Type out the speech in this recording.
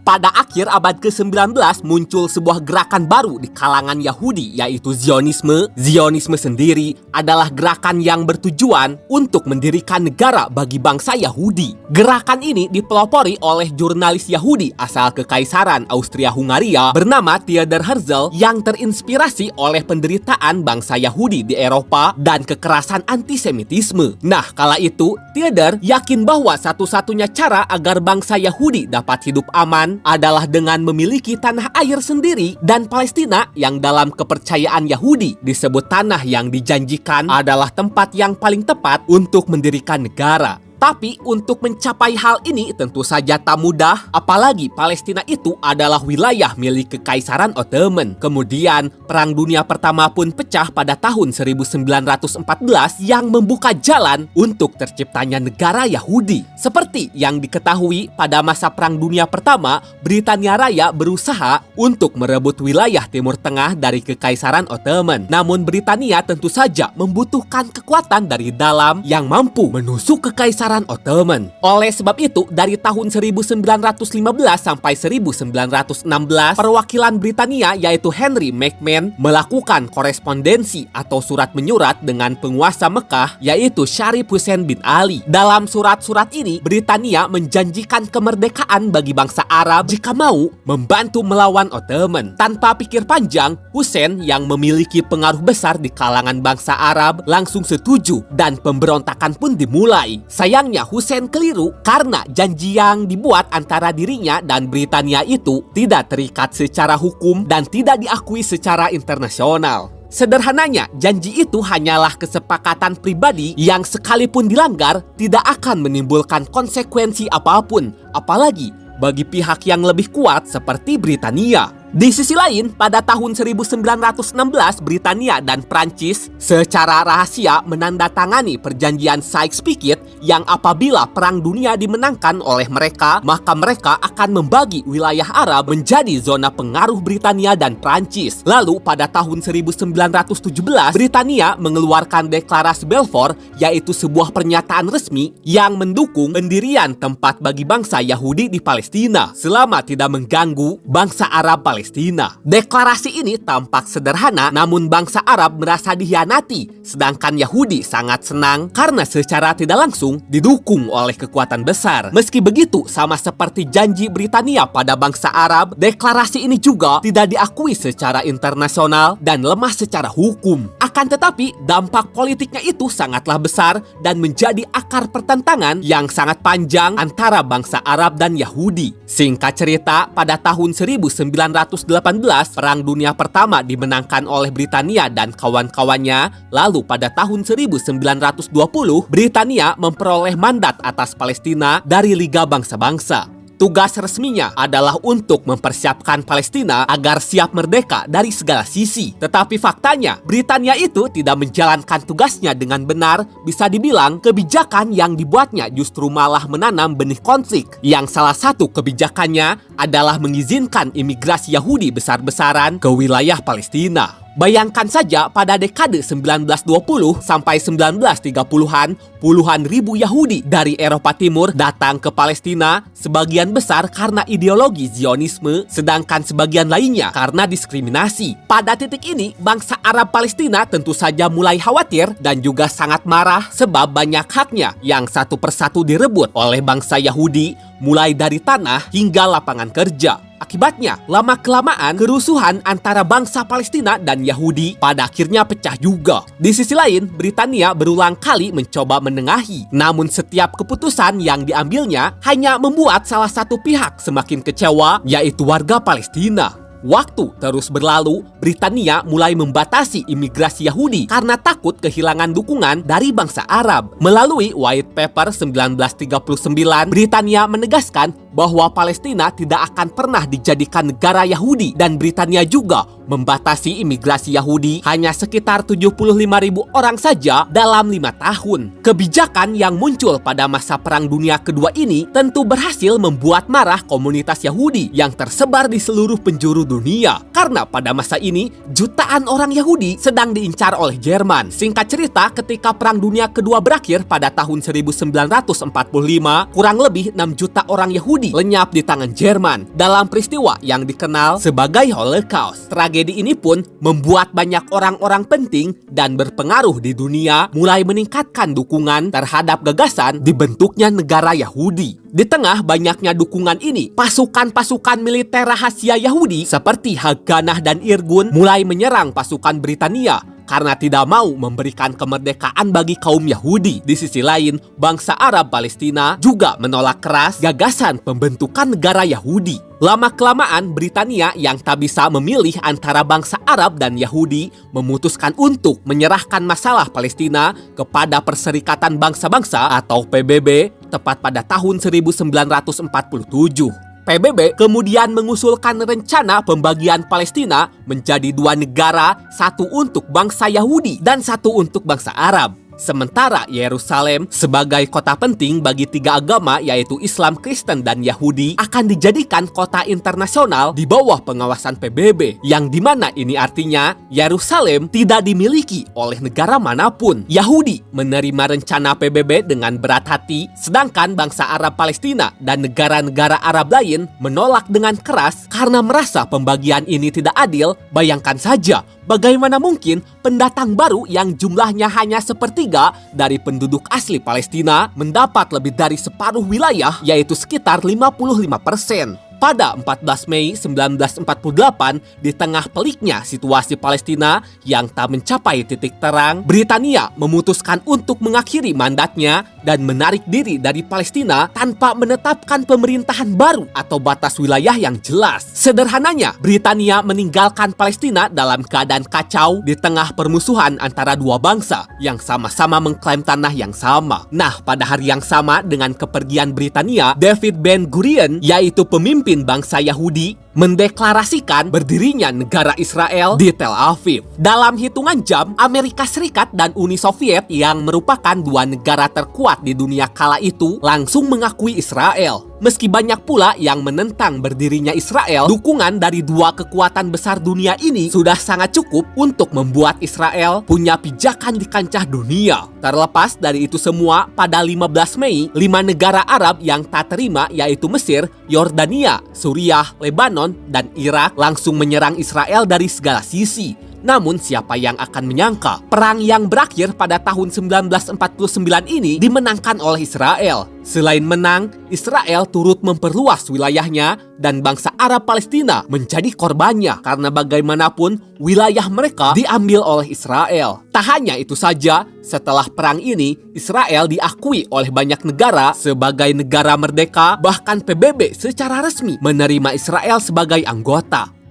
Pada akhir abad ke-19 muncul sebuah gerakan baru di kalangan Yahudi, yaitu Zionisme. Zionisme sendiri adalah gerakan yang bertujuan untuk mendirikan negara bagi bangsa Yahudi. Gerakan ini dipelopori oleh jurnalis Yahudi asal Kekaisaran Austria-Hungaria bernama Theodor Herzl yang terinspirasi oleh penderitaan bangsa Yahudi di Eropa dan kekerasan antisemitisme. Nah, kala itu Theodor yakin bahwa satu-satunya cara agar bangsa Yahudi dapat hidup aman adalah dengan memiliki tanah air sendiri, dan Palestina yang dalam kepercayaan Yahudi disebut tanah yang dijanjikan adalah tempat yang paling tepat untuk mendirikan negara. Tapi untuk mencapai hal ini tentu saja tak mudah, apalagi Palestina itu adalah wilayah milik Kekaisaran Ottoman. Kemudian Perang Dunia Pertama pun pecah pada tahun 1914 yang membuka jalan untuk terciptanya negara Yahudi. Seperti yang diketahui, pada masa Perang Dunia Pertama, Britania Raya berusaha untuk merebut wilayah Timur Tengah dari Kekaisaran Ottoman. Namun Britania tentu saja membutuhkan kekuatan dari dalam yang mampu menusuk Kekaisaran Ottoman. Oleh sebab itu, dari tahun 1915 sampai 1916, perwakilan Britania yaitu Henry McMahon melakukan korespondensi atau surat menyurat dengan penguasa Mekah yaitu Sharif Hussein bin Ali. Dalam surat-surat ini, Britania menjanjikan kemerdekaan bagi bangsa Arab jika mau membantu melawan Ottoman. Tanpa pikir panjang, Hussein yang memiliki pengaruh besar di kalangan bangsa Arab langsung setuju dan pemberontakan pun dimulai. Sayangnya Hussein keliru karena janji yang dibuat antara dirinya dan Britania itu tidak terikat secara hukum dan tidak diakui secara internasional. Sederhananya, janji itu hanyalah kesepakatan pribadi yang sekalipun dilanggar tidak akan menimbulkan konsekuensi apapun, apalagi bagi pihak yang lebih kuat seperti Britania. Di sisi lain, pada tahun 1916, Britania dan Prancis secara rahasia menandatangani perjanjian Sykes-Picot yang apabila Perang Dunia dimenangkan oleh mereka, maka mereka akan membagi wilayah Arab menjadi zona pengaruh Britania dan Prancis. Lalu pada tahun 1917, Britania mengeluarkan Deklarasi Balfour, yaitu sebuah pernyataan resmi yang mendukung pendirian tempat bagi bangsa Yahudi di Palestina selama tidak mengganggu bangsa Arab Palestina. Deklarasi ini tampak sederhana, namun bangsa Arab merasa dikhianati, sedangkan Yahudi sangat senang karena secara tidak langsung didukung oleh kekuatan besar. Meski begitu, sama seperti janji Britania pada bangsa Arab, deklarasi ini juga tidak diakui secara internasional dan lemah secara hukum. Akan tetapi, dampak politiknya itu sangatlah besar dan menjadi akar pertentangan yang sangat panjang antara bangsa Arab dan Yahudi. Singkat cerita, pada tahun 1918, Perang Dunia Pertama dimenangkan oleh Britania dan kawan-kawannya. Lalu pada tahun 1920, Britania memperoleh mandat atas Palestina dari Liga Bangsa-Bangsa. Tugas resminya adalah untuk mempersiapkan Palestina agar siap merdeka dari segala sisi. Tetapi faktanya, Britania itu tidak menjalankan tugasnya dengan benar. Bisa dibilang, kebijakan yang dibuatnya justru malah menanam benih konflik. Yang salah satu kebijakannya adalah mengizinkan imigrasi Yahudi besar-besaran ke wilayah Palestina. Bayangkan saja, pada dekade 1920 sampai 1930-an, puluhan ribu Yahudi dari Eropa Timur datang ke Palestina, sebagian besar karena ideologi Zionisme, sedangkan sebagian lainnya karena diskriminasi. Pada titik ini, bangsa Arab Palestina tentu saja mulai khawatir dan juga sangat marah sebab banyak haknya yang satu persatu direbut oleh bangsa Yahudi, mulai dari tanah hingga lapangan kerja. Akibatnya, lama-kelamaan kerusuhan antara bangsa Palestina dan Yahudi pada akhirnya pecah juga. Di sisi lain, Britania berulang kali mencoba menengahi. Namun setiap keputusan yang diambilnya hanya membuat salah satu pihak semakin kecewa, yaitu warga Palestina. Waktu terus berlalu, Britania mulai membatasi imigrasi Yahudi karena takut kehilangan dukungan dari bangsa Arab. Melalui White Paper 1939, Britania menegaskan bahwa Palestina tidak akan pernah dijadikan negara Yahudi dan Britania juga membatasi imigrasi Yahudi hanya sekitar 75.000 orang saja dalam 5 tahun. Kebijakan yang muncul pada masa Perang Dunia Kedua ini tentu berhasil membuat marah komunitas Yahudi yang tersebar di seluruh penjuru dunia. Karena pada masa ini, jutaan orang Yahudi sedang diincar oleh Jerman. Singkat cerita, ketika Perang Dunia Kedua berakhir pada tahun 1945, kurang lebih 6 juta orang Yahudi Yahudi lenyap di tangan Jerman dalam peristiwa yang dikenal sebagai Holocaust. Tragedi ini pun membuat banyak orang-orang penting dan berpengaruh di dunia mulai meningkatkan dukungan terhadap gagasan dibentuknya negara Yahudi. Di tengah banyaknya dukungan ini, pasukan-pasukan militer rahasia Yahudi seperti Haganah dan Irgun mulai menyerang pasukan Britania karena tidak mau memberikan kemerdekaan bagi kaum Yahudi. Di sisi lain, bangsa Arab Palestina juga menolak keras gagasan pembentukan negara Yahudi. Lama-kelamaan, Britania yang tak bisa memilih antara bangsa Arab dan Yahudi memutuskan untuk menyerahkan masalah Palestina kepada Perserikatan Bangsa-Bangsa atau PBB tepat pada tahun 1947. PBB kemudian mengusulkan rencana pembagian Palestina menjadi 2 negara, satu untuk bangsa Yahudi dan satu untuk bangsa Arab. Sementara Yerusalem sebagai kota penting bagi 3 agama yaitu Islam, Kristen, dan Yahudi akan dijadikan kota internasional di bawah pengawasan PBB, yang dimana ini artinya Yerusalem tidak dimiliki oleh negara manapun. Yahudi menerima rencana PBB dengan berat hati, sedangkan bangsa Arab Palestina dan negara-negara Arab lain menolak dengan keras karena merasa pembagian ini tidak adil. Bayangkan saja, bagaimana mungkin pendatang baru yang jumlahnya hanya sepertiga dari penduduk asli Palestina mendapat lebih dari separuh wilayah, yaitu sekitar 55%. Pada 14 Mei 1948, di tengah peliknya situasi Palestina yang tak mencapai titik terang, Britania memutuskan untuk mengakhiri mandatnya dan menarik diri dari Palestina tanpa menetapkan pemerintahan baru atau batas wilayah yang jelas. Sederhananya, Britania meninggalkan Palestina dalam keadaan kacau di tengah permusuhan antara 2 bangsa yang sama-sama mengklaim tanah yang sama. Nah, pada hari yang sama dengan kepergian Britania, David Ben-Gurion, yaitu pemimpin bangsa Yahudi, mendeklarasikan berdirinya negara Israel di Tel Aviv. Dalam hitungan jam, Amerika Serikat dan Uni Soviet yang merupakan 2 negara terkuat di dunia kala itu langsung mengakui Israel. Meski banyak pula yang menentang berdirinya Israel, dukungan dari 2 kekuatan besar dunia ini sudah sangat cukup untuk membuat Israel punya pijakan di kancah dunia. Terlepas dari itu semua, pada 15 Mei, 5 negara Arab yang tak terima yaitu Mesir, Yordania, Suriah, Lebanon, dan Irak langsung menyerang Israel dari segala sisi. Namun siapa yang akan menyangka perang yang berakhir pada tahun 1949 ini dimenangkan oleh Israel. Selain menang, Israel turut memperluas wilayahnya dan bangsa Arab Palestina menjadi korbannya karena bagaimanapun wilayah mereka diambil oleh Israel. Tak hanya itu saja, setelah perang ini Israel diakui oleh banyak negara sebagai negara merdeka, bahkan PBB secara resmi menerima Israel sebagai anggota.